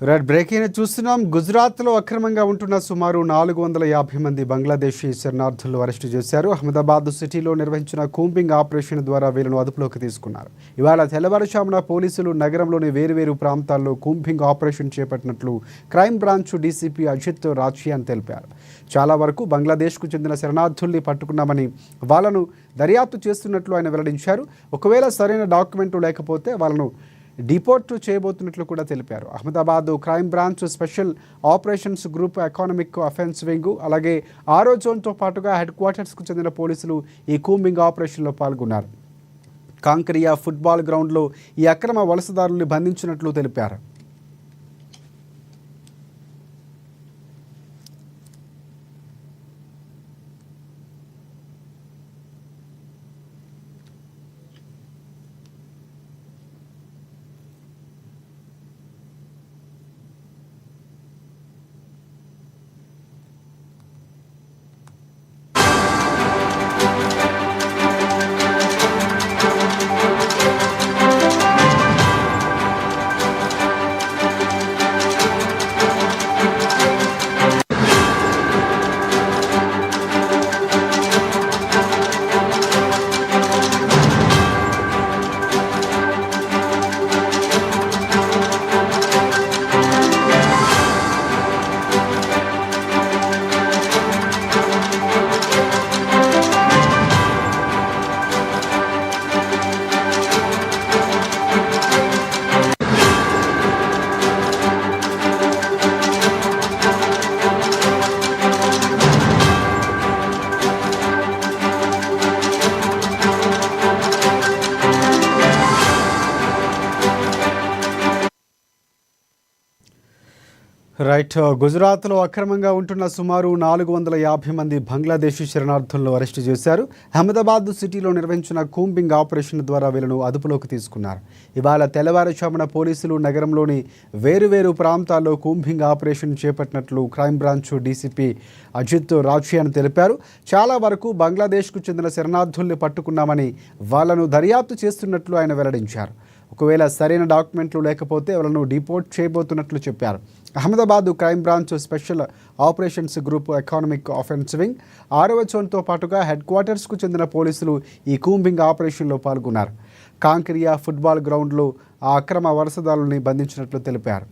Red breaking చూస్తున్నాం. గుజరాత్లో అక్రమంగా ఉంటున్న సుమారు 450 మంది బంగ్లాదేశీ శరణార్థులను అరెస్టు చేశారు. అహ్మదాబాద్ సిటీలో నిర్వహించిన కూంబింగ్ ఆపరేషన్ ద్వారా వీళ్ళను అదుపులోకి తీసుకున్నారు. ఇవాళ తెల్లవారుజామున పోలీసులు నగరంలోని వేరువేరు ప్రాంతాల్లో కూంబింగ్ ఆపరేషన్ చేపట్టినట్లు క్రైమ్ బ్రాంచ్ డీసీపీ అజిత్ రాచియాన్ తెలిపారు. చాలా వరకు బంగ్లాదేశ్కు చెందిన శరణార్థుల్ని పట్టుకున్నామని, వాళ్లను దర్యాప్తు చేస్తున్నట్లు ఆయన వెల్లడించారు. ఒకవేళ సరైన డాక్యుమెంట్లు లేకపోతే వాళ్ళను డిపోర్ట్ చేయబోతున్నట్లు కూడా తెలిపారు. Ahmedabad crime branch special operations group, economic offence wing, అలాగే ఆరో జోన్తో పాటుగా హెడ్ క్వార్టర్స్కు చెందిన పోలీసులు ఈ కూంబింగ్ ఆపరేషన్లో పాల్గొన్నారు. కాంకరియా ఫుట్బాల్ గ్రౌండ్లో ఈ అక్రమ వలసదారుల్ని బంధించినట్లు తెలిపారు. రైట్. గుజరాత్లో అక్రమంగా ఉంటున్న సుమారు 450 మంది బంగ్లాదేశీ శరణార్థులను అరెస్టు చేశారు. అహ్మదాబాద్ సిటీలో నిర్వహించిన కూంబింగ్ ఆపరేషన్ ద్వారా వీళ్ళను అదుపులోకి తీసుకున్నారు. ఇవాళ తెల్లవారుజామున పోలీసులు నగరంలోని వేరువేరు ప్రాంతాల్లో కూంబింగ్ ఆపరేషన్ చేపట్టినట్లు క్రైమ్ బ్రాంచ్ డీసీపీ అజిత్ రాచియాన్ తెలిపారు. చాలా వరకు బంగ్లాదేశ్కు చెందిన శరణార్థుల్ని పట్టుకున్నామని, వాళ్లను దర్యాప్తు చేస్తున్నట్లు ఆయన వెల్లడించారు. ఒకవేళ సరైన డాక్యుమెంట్లు లేకపోతే వాళ్ళను డిపోర్ట్ చేయబోతున్నట్లు చెప్పారు. Ahmedabad crime branch special operations group, economic offence wing, ఆరవ జోన్తో పాటుగా హెడ్ క్వార్టర్స్కు చెందిన పోలీసులు ఈ కూంబింగ్ ఆపరేషన్లో పాల్గొన్నారు. కాంకరియా ఫుట్బాల్ గ్రౌండ్లో ఆ అక్రమ వలసదారుల్ని బంధించినట్లు తెలిపారు.